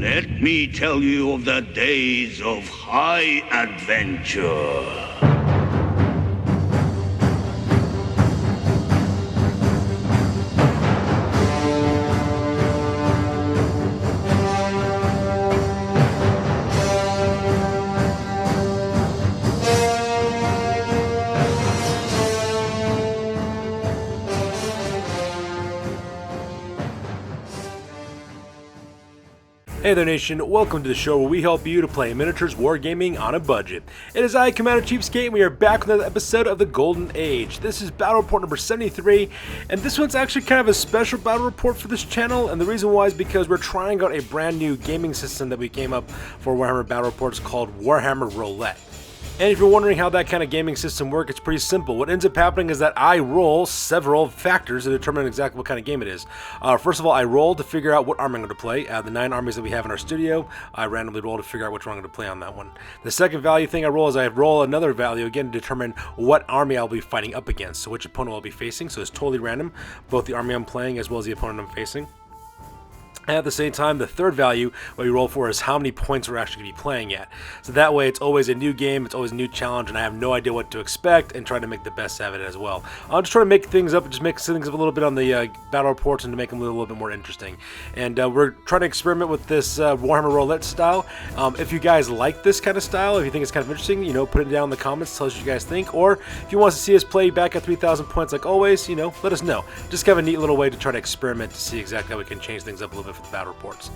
Let me tell you of the days of high adventure. Hey there nation, welcome to the show where we help you to play miniatures wargaming on a budget. It is I, Commander CheapSkate, and we are back with another episode of the Golden Age. This is battle report number 73, and this one's actually kind of a special battle report for this channel, and the reason why is because we're trying out a brand new gaming system that we came up for Warhammer battle reports called Warhammer Roulette. And if you're wondering how that kind of gaming system works, it's pretty simple. What ends up happening is that I roll several factors to determine exactly what kind of game it is. First of all, I roll to figure out what army I'm going to play. The 9 armies that we have in our studio, I randomly roll to figure out which one I'm going to play on that one. The second value thing I roll is I roll another value again to determine what army I'll be fighting up against, so which opponent I'll be facing. So it's totally random, both the army I'm playing as well as the opponent I'm facing. And at the same time, the third value, what we roll for, is how many points we're actually going to be playing at. So that way, it's always a new game, it's always a new challenge, and I have no idea what to expect, and try to make the best out of it as well. I'll just try to make things up, just make things up a little bit on the battle reports, and to make them a little bit more interesting. And we're trying to experiment with this Warhammer Roulette style. If you guys like this kind of style, if you think it's kind of interesting, put it down in the comments, tell us what you guys think. Or if you want to see us play back at 3,000 points like always, let us know. Just kind of a neat little way to try to experiment to see exactly how we can change things up a little bit for the battle reports.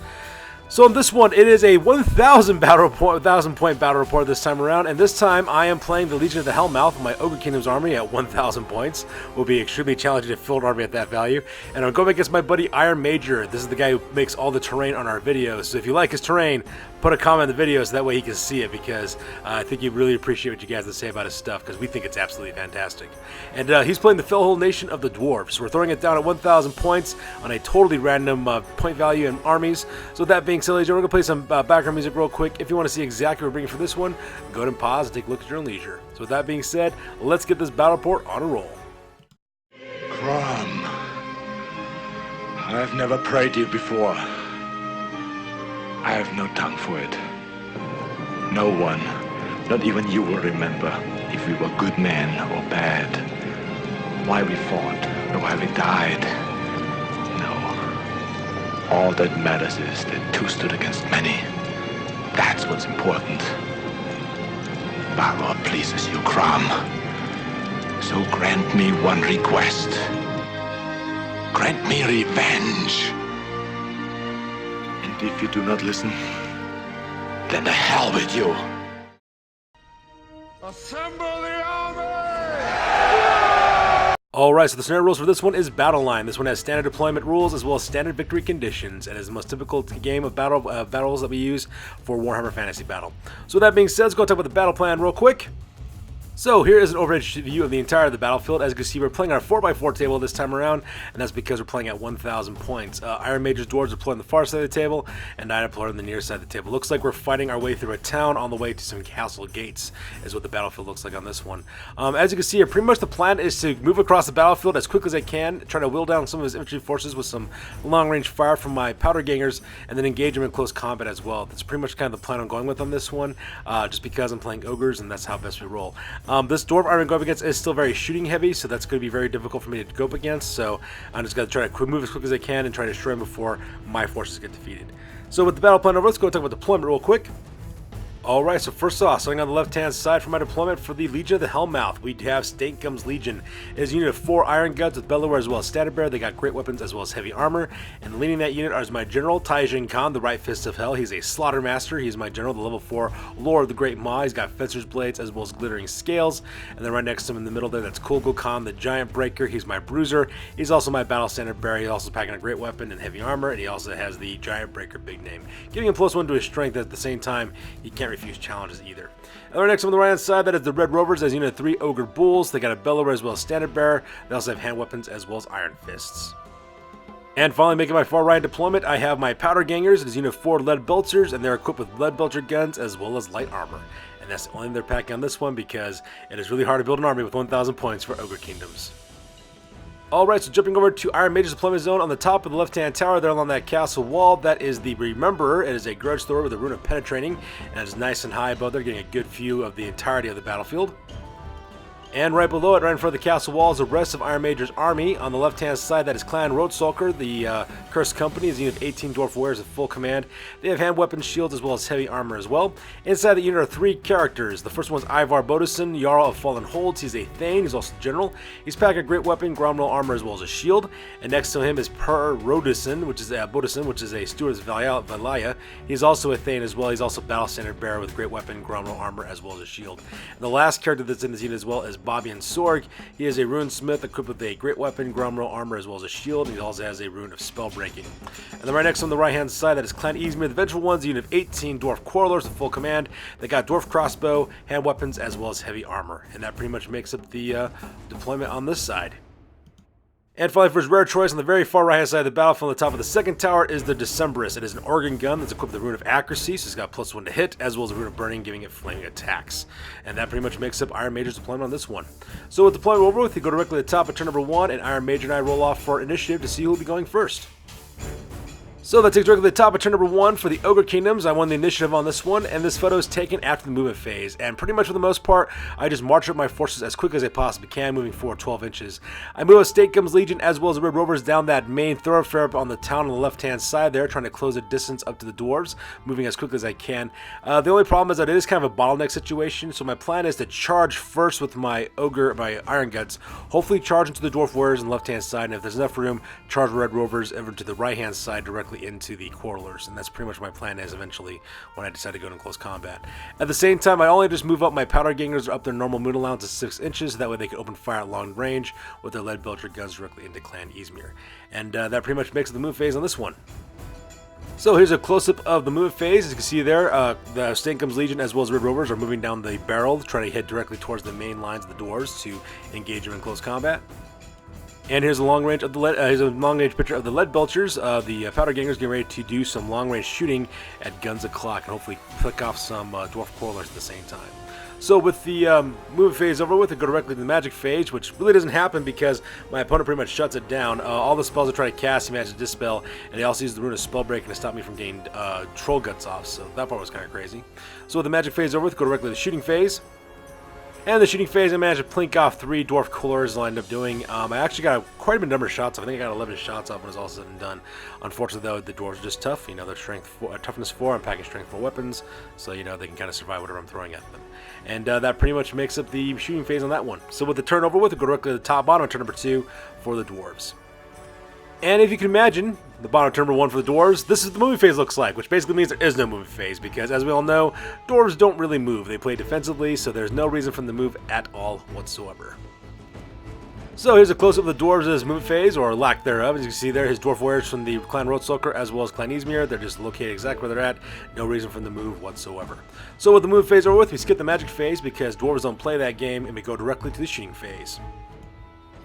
So in this one, it is a 1,000 point battle report this time around, and this time I am playing the Legion of the Hellmouth with my Ogre Kingdoms army at 1,000 points. Will be extremely challenging to field army at that value, and I'm going against my buddy Iron Major. This is the guy who makes all the terrain on our videos. So if you like his terrain, put a comment in the video so that way he can see it, because I think he'd really appreciate what you guys have to say about his stuff, because we think it's absolutely fantastic. And he's playing the Fellhold Nation of the Dwarves. So we're throwing it down at 1,000 points on a totally random point value in armies. So with that being said, ladies and gentlemen, we're going to play some background music real quick. If you want to see exactly what we're bringing for this one, go ahead and pause and take a look at your own leisure. So with that being said, let's get this battle report on a roll. Crom, I've never prayed you before. I have no tongue for it. No one, not even you, will remember if we were good men or bad, why we fought, or why we died. No. All that matters is that two stood against many. That's what's important. Valor pleases you, Crom. So grant me one request. Grant me revenge. And if you do not listen, then the hell with you. Assemble the army! Alright, so the scenario rules for this one is Battle Line. This one has standard deployment rules as well as standard victory conditions, and is the most typical game of battles that we use for Warhammer Fantasy Battle. So with that being said, let's go talk about the battle plan real quick. So here is an overhead view of the entire of the battlefield. As you can see, we're playing our 4x4 table this time around, and that's because we're playing at 1,000 points. Iron Major's Dwarves are playing on the far side of the table, and I am playing on the near side of the table. Looks like we're fighting our way through a town on the way to some castle gates, is what the battlefield looks like on this one. As you can see here, pretty much the plan is to move across the battlefield as quick as I can, try to wheel down some of his infantry forces with some long-range fire from my powder gangers, and then engage them in close combat as well. That's pretty much kind of the plan I'm going with on this one, just because I'm playing ogres, and that's how best we roll. This dwarf army I'm going up against is still very shooting heavy, so that's going to be very difficult for me to go up against, so I'm just going to try to move as quick as I can and try to destroy him before my forces get defeated. So with the battle plan over, let's go talk about deployment real quick. Alright, so first off, starting on the left-hand side for my deployment for the Legion of the Hellmouth, we have CheapSkate Kingdoms Legion. It is a unit of 4 Iron Guns with Bellower as well as Standard Bearer. They got great weapons as well as heavy armor. And leading that unit is my General Taijin Khan, the Right Fist of Hell. He's a Slaughter Master. He's my General, the level 4 Lord of the Great Maw. He's got Fencer's Blades as well as Glittering Scales. And then right next to him in the middle there, that's Kulgul Khan, the Giant Breaker. He's my Bruiser. He's also my Battle Standard Bearer. He's also packing a great weapon and heavy armor. And he also has the Giant Breaker big name, giving him +1 to his strength. At the same time, he can't refuse challenges either. And right next on the right hand side, that is the Red Rovers as unit 3 Ogre Bulls. They got a Bellower as well as Standard Bearer. They also have hand weapons as well as Iron Fists. And finally, making my far right deployment, I have my Powder Gangers. It is unit 4 Lead Belchers, and they're equipped with Lead Belcher guns as well as light armor. And that's the only thing they're packing on this one, because it is really hard to build an army with 1,000 points for Ogre Kingdoms. Alright, so jumping over to Iron Mage's deployment zone on the top of the left-hand tower there along that castle wall, that is the Rememberer. It is a grudge thrower with a rune of penetrating, and it's nice and high above there, getting a good view of the entirety of the battlefield. And right below it, right in front of the castle wall, is the rest of Iron Mage's army. On the left-hand side, that is Clan Roadsalker, the Cursed Company, is a unit of 18 Dwarf Warriors at full command. They have hand weapons, shields, as well as heavy armor as well. Inside the unit are 3 characters. The first one is Ivar Bodison, Jarl of Fallen Holds. He's a Thane, he's also General. He's packing a great weapon, Gromroll armor, as well as a shield. And next to him is Per Rodison, which is a Steward of Valia. He's also a Thane as well. He's also Battle Standard Bearer with great weapon, Gromroll armor, as well as a shield. And the last character that's in this unit as well is Bobby and Sorg. He is a rune smith equipped with a great weapon, Gromroll armor, as well as a shield, and he also has a rune of spell breaking. And then right next on the right hand side, that is Clan Izmir, the Vengeful Ones, a unit of 18 Dwarf Quarrelers with full command. They got Dwarf crossbow, hand weapons, as well as heavy armor, and that pretty much makes up the deployment on this side. And finally, for his rare choice, on the very far right-hand side of the battlefield, on the top of the second tower, is the Decemberist. It is an organ gun that's equipped with the rune of accuracy, so it's got +1 to hit, as well as a rune of burning, giving it flaming attacks. And that pretty much makes up Iron Mage's deployment on this one. So with deployment over with, you go directly to the top of turn number 1, and Iron Mage and I roll off for initiative to see who will be going first. So that takes directly to the top of turn number 1 for the Ogre Kingdoms. I won the initiative on this one, and this photo is taken after the movement phase. And pretty much for the most part, I just march up my forces as quick as I possibly can, moving forward 12 inches. I move a State Comes Legion as well as the Red Rovers down that main thoroughfare up on the town on the left-hand side there, trying to close a distance up to the Dwarves, moving as quickly as I can. The only problem is that it is kind of a bottleneck situation, so my plan is to charge first with my Iron Guts, hopefully charge into the Dwarf Warriors on the left-hand side, and if there's enough room, charge Red Rovers over to the right-hand side directly into the Quarrelers, and that's pretty much my plan is eventually when I decide to go into close combat. At the same time, I only just move up my Powder Gangers up their normal moon allowance to 6 inches, so that way they can open fire at long range with their lead belcher guns directly into Clan Izmir. And that pretty much makes the move phase on this one. So here's a close-up of the movement phase. As you can see there, the State Comes Legion as well as Red Rovers are moving down the barrel, trying to head directly towards the main lines of the Dwarves to engage them in close combat. And here's a long-range picture of the lead belchers. The powder gangers getting ready to do some long-range shooting at guns o'clock and hopefully flick off some dwarf quarrelers at the same time. So with the movement phase over with, I go directly to the magic phase, which really doesn't happen because my opponent pretty much shuts it down. All the spells I try to cast, he manages to dispel, and he also uses the rune of spell breaking to stop me from getting troll guts off. So that part was kind of crazy. So with the magic phase over with, go directly to the shooting phase. And the shooting phase, I managed to plink off 3 dwarf coolers I ended up doing. I actually got quite a number of shots off. I think I got 11 shots off when it was all said and done. Unfortunately, though, the dwarves are just tough. You know, they're toughness 4. I'm packing strength 4 weapons, so you know they can kind of survive whatever I'm throwing at them. And that pretty much makes up the shooting phase on that one. So with the turn over with, we go directly to the top bottom of turn number 2 for the dwarves. And if you can imagine, the bottom of turn number 1 for the dwarves, this is what the moving phase looks like, which basically means there is no moving phase, because as we all know, dwarves don't really move. They play defensively, so there's no reason for them to move at all whatsoever. So here's a close-up of the dwarves' movement phase, or lack thereof. As you can see there, his dwarf warriors from the Clan Roadsalker as well as Clan Izmir, they're just located exactly where they're at. No reason for them to move whatsoever. So with the movement phase over with, we skip the magic phase because dwarves don't play that game, and we go directly to the shooting phase.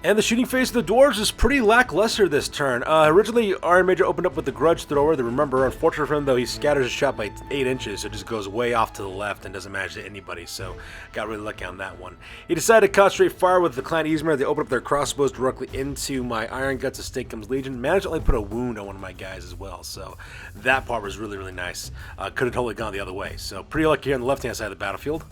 And the shooting phase of the Dwarves is pretty lackluster this turn. Originally, Iron Major opened up with the Grudge Thrower, the Remember. Unfortunately for him, though, he scatters a shot by 8 inches, so it just goes way off to the left and doesn't manage to hit anybody, so got really lucky on that one. He decided to concentrate fire with the Clan Izmir. They opened up their crossbows directly into my Iron Guts of State Comes Legion. Managed to only put a wound on one of my guys as well, so that part was really, really nice. Could have totally gone the other way, so pretty lucky here on the left-hand side of the battlefield.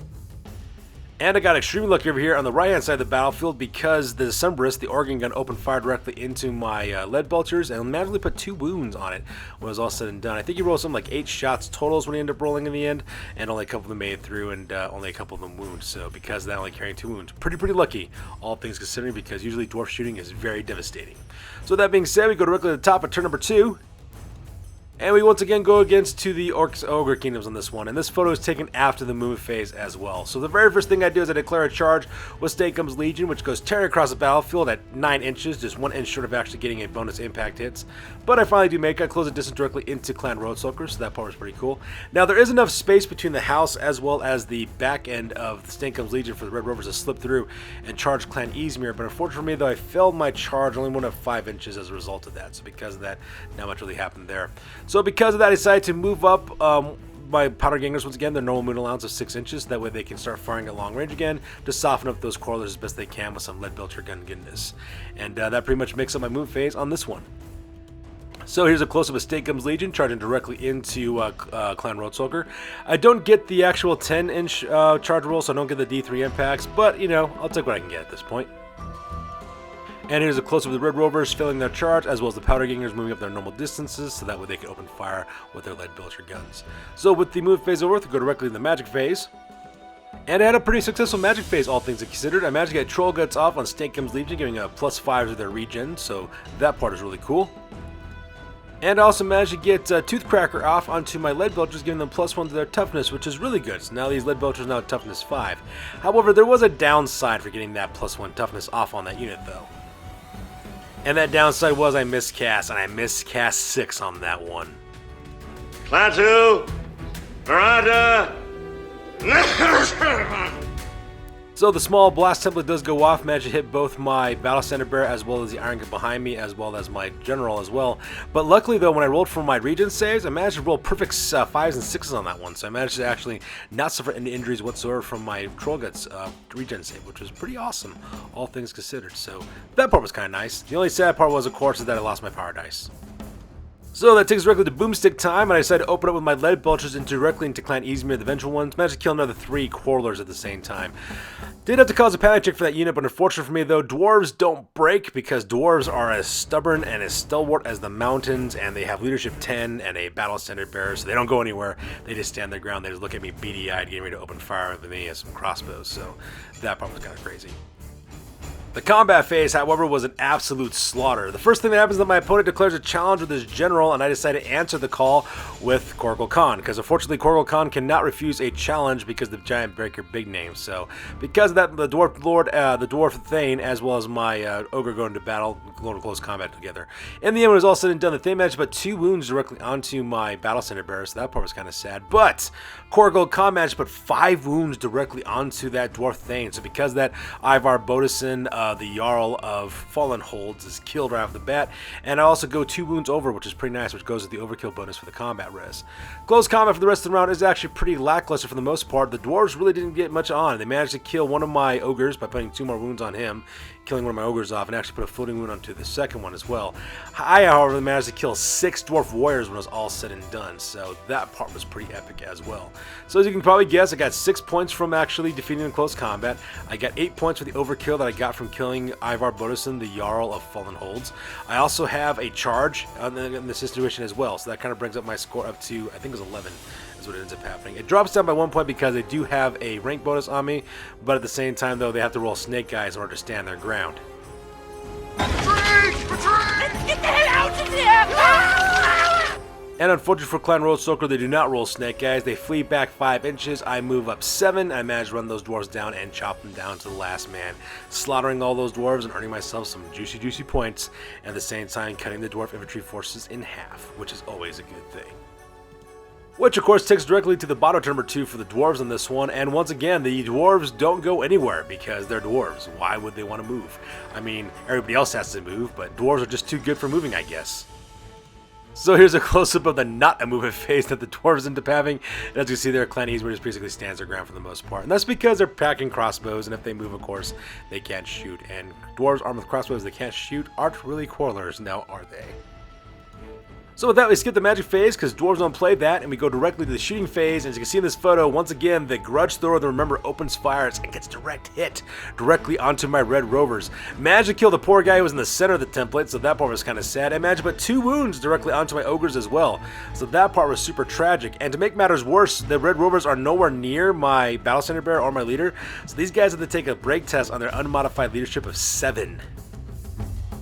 And I got extremely lucky over here on the right-hand side of the battlefield because the Decemberist, the organ gun, opened fire directly into my lead belchers and magically put 2 wounds on it when it was all said and done. I think he rolled something like 8 shots totals when he ended up rolling in the end, and only a couple of them made it through, and only a couple of them wounds. So because of that, only carrying 2 wounds. Pretty lucky, all things considering, because usually dwarf shooting is very devastating. So with that being said, we go directly to the top of turn number 2. And we once again go against to the Ogre Kingdoms on this one, and this photo is taken after the movement phase as well. So the very first thing I do is I declare a charge with State Comes Legion, which goes tearing across the battlefield at 9 inches, just 1 inch short of actually getting a bonus impact hits. But I finally do make it. I close the distance directly into Clan Roadsalker, so that part was pretty cool. Now there is enough space between the house as well as the back end of the State Comes Legion for the Red Rovers to slip through and charge Clan Izmir, but unfortunately for me, though, I failed my charge, only went up 5 inches as a result of that. So because of that, not much really happened there. So because of that, I decided to move up my powder gangers once again their normal moon allowance of 6 inches. That way they can start firing at long range again to soften up those crawlers as best they can with some lead belcher gun goodness. And that pretty much makes up my move phase on this one. So here's a close-up of State Comes Legion charging directly into Clan Roadsoldier. I don't get the actual 10-inch charge roll, so I don't get the D3 impacts, but, you know, I'll take what I can get at this point. And here's a close-up of the Red Rovers filling their charge, as well as the Powder Gangers moving up their normal distances, so that way they can open fire with their lead belcher guns. So with the move phase over, we go directly to the magic phase. And I had a pretty successful magic phase, all things considered. I managed to get Troll Guts off on State Comes Legion, giving a +5 to their regen, so that part is really cool. And I also managed to get Toothcracker off onto my lead belchers, giving them +1 to their toughness, which is really good. So now these lead belchers are now toughness 5. However, there was a downside for getting that +1 toughness off on that unit, though. And that downside was I miscast, and I miscast 6 on that one. Klaatu, Narada. So the small blast template does go off, managed to hit both my Battle Standard Bearer as well as the Iron Gut behind me, as well as my General as well. But luckily though, when I rolled for my regen saves, I managed to roll perfect 5s and 6s on that one. So I managed to actually not suffer any injuries whatsoever from my Troll Guts regen save, which was pretty awesome, all things considered. So that part was kind of nice. The only sad part was, of course, is that I lost my power dice. So that takes us directly to Boomstick time, and I decided to open up with my lead belchers directly into Clan Easemere, the Vengeful Ones. Managed to kill another 3 Quarrelers at the same time. Did have to cause a panic check for that unit, but unfortunately for me though, Dwarves don't break, because Dwarves are as stubborn and as stalwart as the mountains, and they have leadership 10 and a Battle Standard Bearer, so they don't go anywhere. They just stand their ground. They just look at me beady-eyed, getting ready to open fire with me and some crossbows, so that part was kind of crazy. The combat phase, however, was an absolute slaughter. The first thing that happens is that my opponent declares a challenge with his general, and I decide to answer the call with Korgal Khan, because unfortunately Korgal Khan cannot refuse a challenge because the giant breaker big name. So because of that, the Dwarf Lord, the Dwarf Thane, as well as my Ogre go into battle, go into close combat together. In the end, when it was all said and done, the Thane managed about 2 wounds directly onto my Battle Standard Bearer, so that part was kind of sad. But Korgal Khan managed to put 5 wounds directly onto that Dwarf Thane. So because of that, Ivar Bodison, the Jarl of Fallen Holds, is killed right off the bat, and I also go 2 wounds over, which is pretty nice, which goes with the overkill bonus for the combat res. Close combat for the rest of the round is actually pretty lackluster for the most part. The Dwarves really didn't get much on. They managed to kill one of my Ogres by putting 2 more wounds on him, killing one of my Ogres off, and actually put a floating wound onto the second one as well. I, however, managed to kill 6 Dwarf Warriors when it was all said and done, so that part was pretty epic as well. So as you can probably guess, I got 6 points from actually defeating in close combat. I got 8 points for the overkill that I got from killing Ivar Bodison, the Jarl of Fallen Holds. I also have a charge in this situation as well, so that kind of brings up my score up to, I think it was 11. Is what ends up happening. It drops down by 1 point because they do have a rank bonus on me, but at the same time though, they have to roll snake eyes in order to stand their ground. Retreat! Retreat! Get the hell out of here! And unfortunately for Clan Roadsoldier, they do not roll snake eyes. They flee back 5 inches. I move up 7. I manage to run those dwarves down and chop them down to the last man, slaughtering all those dwarves and earning myself some juicy points, and at the same time cutting the dwarf infantry forces in half, which is always a good thing. Which of course takes directly to the bottom number 2 for the dwarves on this one, and once again the dwarves don't go anywhere because they're dwarves. Why would they want to move? I mean, everybody else has to move, but dwarves are just too good for moving, I guess. So here's a close-up of the not a movement phase that the dwarves end up having, and as you see there, Clan Easemere just basically stands their ground for the most part, and that's because they're packing crossbows, and if they move, of course, they can't shoot, and dwarves armed with crossbows they can't shoot aren't really Quarrelers, now are they? So with that, we skip the magic phase because dwarves don't play that, and we go directly to the shooting phase. And as you can see in this photo, once again, the grudge thrower, the Remember, opens fires and gets direct hit directly onto my Red Rovers. Managed to kill the poor guy who was in the center of the template, so that part was kind of sad. I managed to put 2 wounds directly onto my Ogres as well, so that part was super tragic. And to make matters worse, the Red Rovers are nowhere near my Battle Standard Bearer or my leader, so these guys have to take a break test on their unmodified leadership of 7.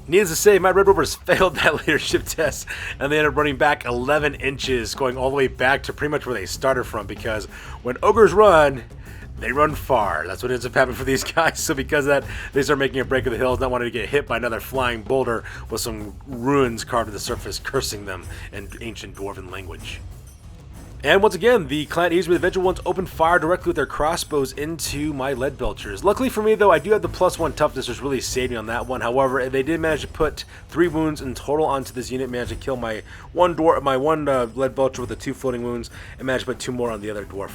Needless to say, my Red Rovers failed that leadership test, and they ended up running back 11 inches, going all the way back to pretty much where they started from, because when Ogres run, they run far. That's what ends up happening for these guys, so because of that, they start making a break of the hills, not wanting to get hit by another flying boulder with some runes carved to the surface, cursing them in ancient Dwarven language. And once again, the Clan Eastman Adventure ones opened fire directly with their crossbows into my lead belchers. Luckily for me though, I do have the +1 toughness, which really saved me on that one. However, they did manage to put 3 wounds in total onto this unit, managed to kill my one lead belcher with the 2 floating wounds, and managed to put 2 more on the other dwarf,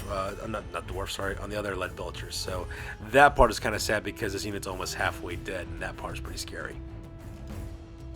on the other lead belchers. So that part is kind of sad because this unit's almost halfway dead, and that part is pretty scary.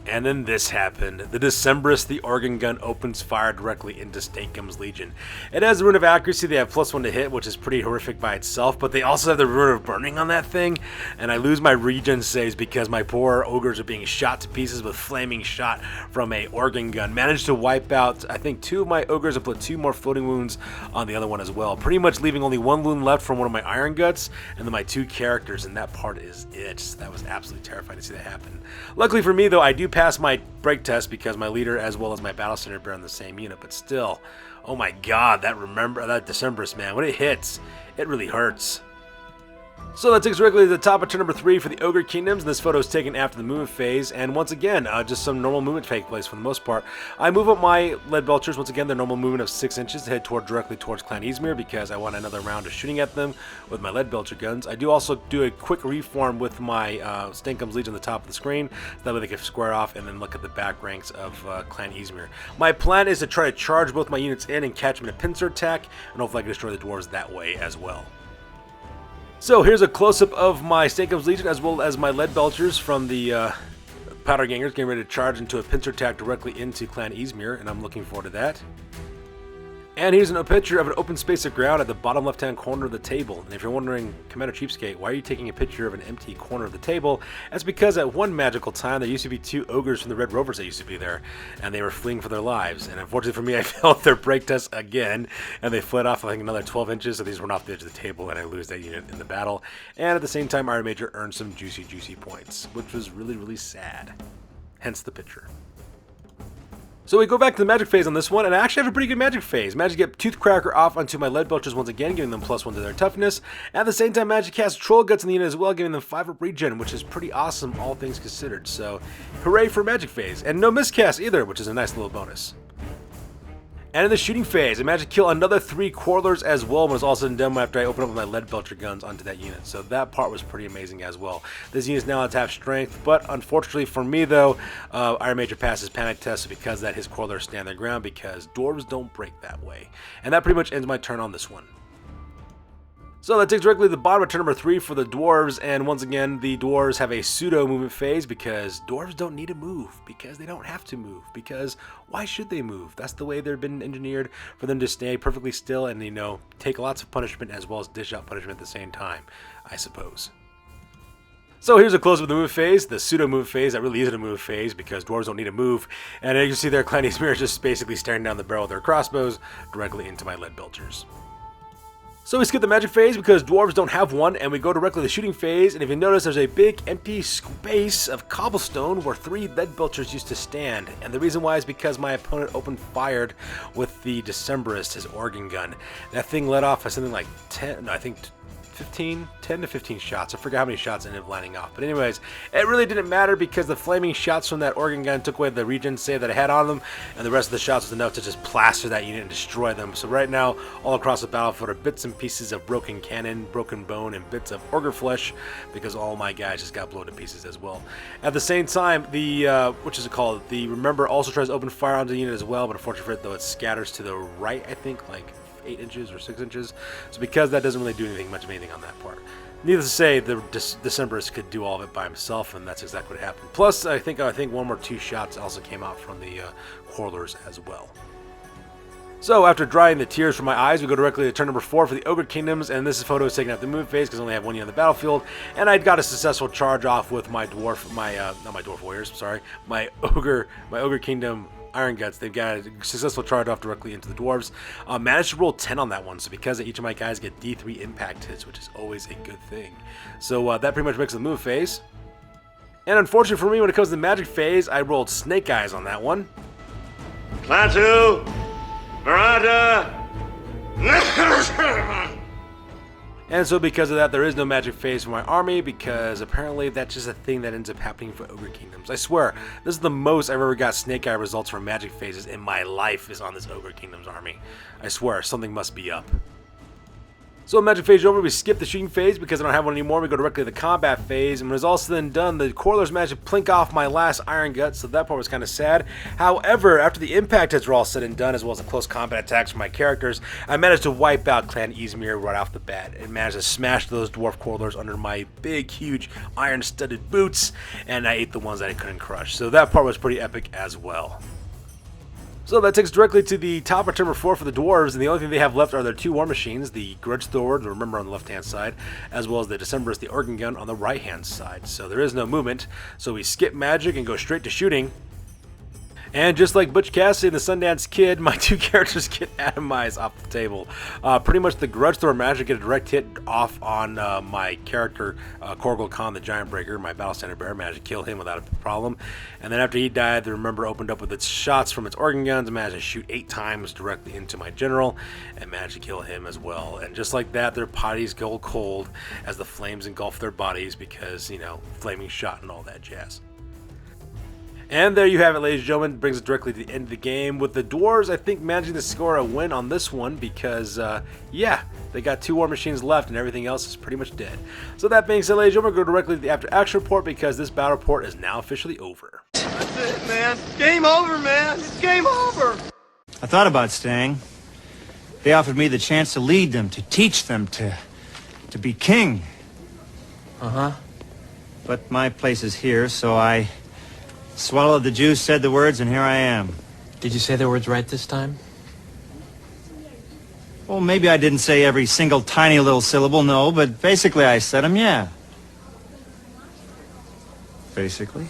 And then this happened. The Decemberist, the organ gun, opens fire directly into Kingdoms Legion. It has the rune of accuracy. They have +1 to hit, which is pretty horrific by itself, but they also have the rune of burning on that thing, and I lose my regen saves because my poor ogres are being shot to pieces with flaming shot from a organ gun. Managed to wipe out, I think, 2 of my ogres and put 2 more floating wounds on the other one as well. Pretty much leaving only 1 wound left from one of my iron guts, and then my 2 characters, and that part is it. That was absolutely terrifying to see that happen. Luckily for me, though, I do pass my break test because my leader as well as my battle center bear on the same unit, but still, oh my god, that Decemberist, man, when it hits, it really hurts. So that takes us directly to the top of turn number 3 for the Ogre Kingdoms. This photo is taken after the movement phase, and once again, just some normal movement take place for the most part. I move up my lead belchers, once again, their normal movement of 6 inches to head directly towards Clan Eastmere because I want another round of shooting at them with my lead belcher guns. I do also do a quick reform with my Kingdoms Legion on the top of the screen, so that way they can square off and then look at the back ranks of Clan Eastmere. My plan is to try to charge both my units in and catch them in a pincer attack, and hopefully I can destroy the dwarves that way as well. So here's a close-up of my Kingdoms Legion as well as my lead belchers from the powder gangers getting ready to charge into a pincer attack directly into Clan Eastmere, and I'm looking forward to that. And here's a picture of an open space of ground at the bottom left-hand corner of the table. And if you're wondering, Commander CheapSkate, why are you taking a picture of an empty corner of the table? That's because at one magical time, there used to be 2 ogres from the Red Rovers that used to be there, and they were fleeing for their lives. And unfortunately for me, I failed their break test again, and they fled off, I think, another 12 inches, so these went off the edge of the table, and I lose that unit in the battle. And at the same time, Iron Major earned some juicy points, which was really sad. Hence the picture. So we go back to the magic phase on this one, and I actually have a pretty good magic phase. Managed to get Toothcracker off onto my lead belchers once again, giving them +1 to their toughness. At the same time, managed to cast Troll Guts in the unit as well, giving them 5 up regen, which is pretty awesome, all things considered. So, hooray for magic phase. And no miscast either, which is a nice little bonus. And in the shooting phase, I managed to kill another 3 Quarrelers as well when it was all said and done after I opened up with my lead belcher guns onto that unit. So that part was pretty amazing as well. This unit's now at half strength, but unfortunately for me though, Iron Major passes panic test because that his Quarrelers stand their ground because dwarves don't break that way. And that pretty much ends my turn on this one. So that takes directly to the bottom of turn number 3 for the Dwarves, and once again, the Dwarves have a pseudo movement phase because Dwarves don't need to move, because they don't have to move, because why should they move? That's the way they've been engineered, for them to stay perfectly still and, you know, take lots of punishment as well as dish out punishment at the same time, I suppose. So here's a close-up of the move phase, the pseudo move phase that really isn't a move phase because dwarves don't need to move, and as you can see there, Clan Eastmere is just basically staring down the barrel of their crossbows directly into my lead belchers. So we skip the magic phase because dwarves don't have one, and we go directly to the shooting phase, and if you notice there's a big empty space of cobblestone where 3 lead belchers used to stand, and the reason why is because my opponent opened fired with the Decemberist, his organ gun. That thing let off something like 10 to 15 shots. I forgot how many shots ended up lining off. But anyways, it really didn't matter because the flaming shots from that organ gun took away the regen save that I had on them, and the rest of the shots was enough to just plaster that unit and destroy them. So right now, all across the battlefield are bits and pieces of broken cannon, broken bone, and bits of ogre flesh because all my guys just got blown to pieces as well. At the same time, the, the Remember also tries to open fire onto the unit as well, but unfortunately for it though, it scatters to the right, I think, like 8 inches or 6 inches. So because that doesn't really do much of anything on that part. Needless to say, the Decemberist could do all of it by himself, and that's exactly what happened. Plus, I think 1 or 2 shots also came out from the Quarrelers as well. So after drying the tears from my eyes, we go directly to turn number 4 for the Ogre Kingdoms, and this photo is taken out the move phase because I only have 1 unit on the battlefield, and I got a successful charge off with my dwarf, not my dwarf warriors, sorry, my Ogre Kingdom Iron Guts. They've got a successful charge off directly into the Dwarves. Managed to roll 10 on that one, so because each of my guys get D3 impact hits, which is always a good thing. So that pretty much makes the move phase. And unfortunately for me, when it comes to the magic phase, I rolled Snake Eyes on that one. Klaatu, Veranda, And so because of that, there is no magic phase for my army, because apparently that's just a thing that ends up happening for Ogre Kingdoms. I swear, this is the most I've ever got Snake Eye results from magic phases in my life is on this Ogre Kingdoms army. I swear, something must be up. So magic phase is over, we skip the shooting phase because I don't have one anymore. We go directly to the combat phase, and when it's all said and done, the Corlers managed to plink off my last Iron Gut, so that part was kind of sad. However, after the impact hits were all said and done, as well as the close combat attacks from my characters, I managed to wipe out Clan Izmir right off the bat, and managed to smash those Dwarf Corlers under my big, huge, iron-studded boots, and I ate the ones that I couldn't crush. So that part was pretty epic as well. So that takes us directly to the top of Timber 4 for the Dwarves, and the only thing they have left are their 2 war machines, the Grudge Thrower, remember, on the left-hand side, as well as the Decemberist, the Organ Gun, on the right-hand side. So there is no movement, so we skip magic and go straight to shooting. And just like Butch Cassidy and the Sundance Kid, my 2 characters get atomized off the table. Pretty much the Grudge Thrower magic get a direct hit off on my character, Korgel Khan, the Giant Breaker, my Battle Standard Bearer, managed to kill him without a problem. And then after he died, the Remember opened up with its shots from its organ guns and managed to shoot 8 times directly into my general and managed to kill him as well. And just like that, their bodies go cold as the flames engulf their bodies because, you know, flaming shot and all that jazz. And there you have it, ladies and gentlemen. Brings it directly to the end of the game, with the Dwarves, I think, managing to score a win on this one because, yeah, they got 2 war machines left and everything else is pretty much dead. So that being said, ladies and gentlemen, we'll go directly to the after action report because this battle report is now officially over. That's it, man. Game over, man. It's game over. I thought about staying. They offered me the chance to lead them, to teach them, to be king. Uh-huh. But my place is here, so I swallowed the juice, said the words, and here I am. Did you say the words right this time? Well, maybe I didn't say every single tiny little syllable, no, but basically I said them, yeah. Basically.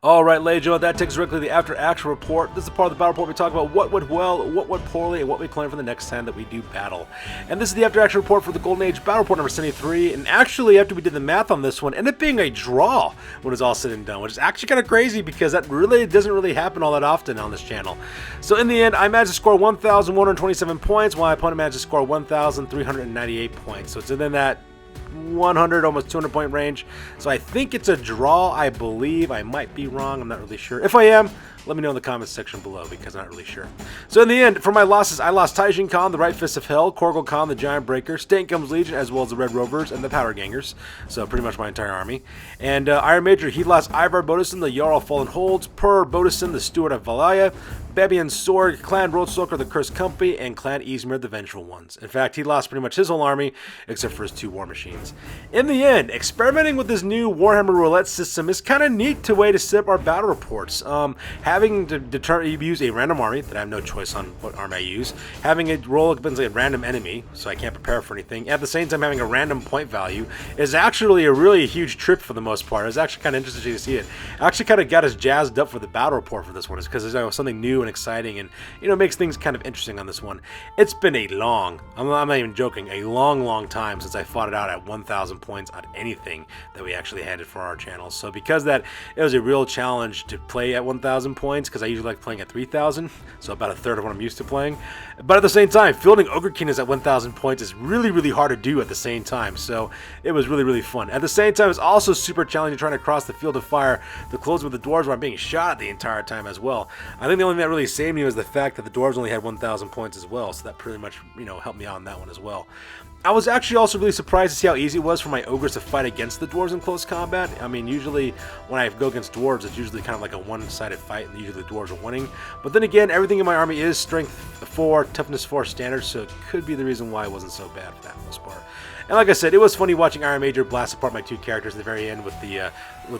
Alright, ladies and gentlemen, that takes us directly to the after action report. This is the part of the battle report we talk about what went well, what went poorly, and what we plan for the next time that we do battle. And this is the after action report for the Golden Age battle report number 73. And actually, after we did the math on this one, ended up being a draw when it's all said and done, which is actually kind of crazy because that really doesn't really happen all that often on this channel. So in the end, I managed to score 1,127 points, while my opponent managed to score 1,398 points. So it's within that 100, almost 200 point range. So I think it's a draw, I believe. I might be wrong, I'm not really sure. If I am, let me know in the comments section below because I'm not really sure. So in the end, for my losses, I lost Taijin Khan, the Right Fist of Hell, Korgel Khan, the Giant Breaker, Stank Kingdoms Legion, as well as the Red Rovers and the Powder Gangers. So pretty much my entire army. And Iron Major, he lost Ivar Bodison, the Jarl of Fallen Holds, Per Bodison, the Steward of Valaya, Babian Sorg, Clan Roadstoker, the Cursed Company, and Clan Izmir, the Vengeful Ones. In fact, he lost pretty much his whole army, except for his 2 war machines. In the end, experimenting with this new Warhammer roulette system is kind of neat way to set up our battle reports. Having to use a random army, that I have no choice on what army I use, having it roll against a random enemy, so I can't prepare for anything, at the same time having a random point value, is actually a really huge trip for the most part. It was actually kind of interesting to see it. Actually kind of got us jazzed up for the battle report for this one, is because there's something new and exciting, and makes things kind of interesting on this one. It's been a long, I'm not even joking, a long time since I fought it out at 1,000 points on anything that we actually had it for our channel. So because that, it was a real challenge to play at 1,000 points, because I usually like playing at 3,000, so about a third of what I'm used to playing. But at the same time, fielding Ogre Kingdoms at 1,000 points is really hard to do at the same time, so it was really fun. At the same time, it's also super challenging trying to cross the field of fire to close with the Dwarves where I'm being shot at the entire time as well. I think the only thing that really saved me was the fact that the Dwarves only had 1,000 points as well, so that pretty much, helped me out on that one as well. I was actually also really surprised to see how easy it was for my ogres to fight against the dwarves in close combat. I mean, usually when I go against dwarves, it's usually kind of like a one-sided fight, and usually the dwarves are winning. But then again, everything in my army is strength 4, toughness 4 standard, so it could be the reason why it wasn't so bad for that most part. And like I said, it was funny watching Iron Major blast apart my 2 characters at the very end with the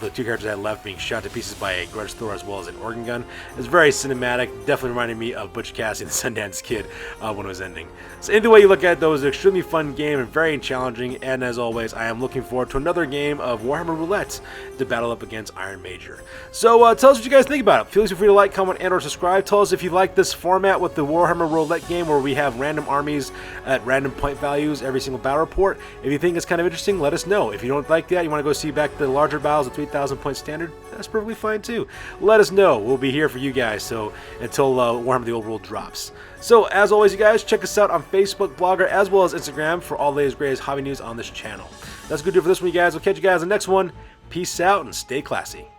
2 characters I had left being shot to pieces by a Grudge Thrower as well as an organ gun. It was very cinematic, definitely reminded me of Butch Cassidy and the Sundance Kid when it was ending. So either way you look at it, though, it was an extremely fun game and very challenging, and as always, I am looking forward to another game of Warhammer Roulette to battle up against Iron Major. So tell us what you guys think about it. Feel free to like, comment, and or subscribe. Tell us if you like this format with the Warhammer Roulette game where we have random armies at random point values every single battle report. support. If you think it's kind of interesting, let us know. If you don't like that, you want to go see back the larger battles of 3,000 point standard, that's perfectly fine too. Let us know. We'll be here for you guys. So until Warhammer the Old World drops. So as always, you guys, check us out on Facebook, Blogger, as well as Instagram for all the latest greatest hobby news on this channel. That's good to do for this one, you guys. We'll catch you guys in the next one. Peace out and stay classy.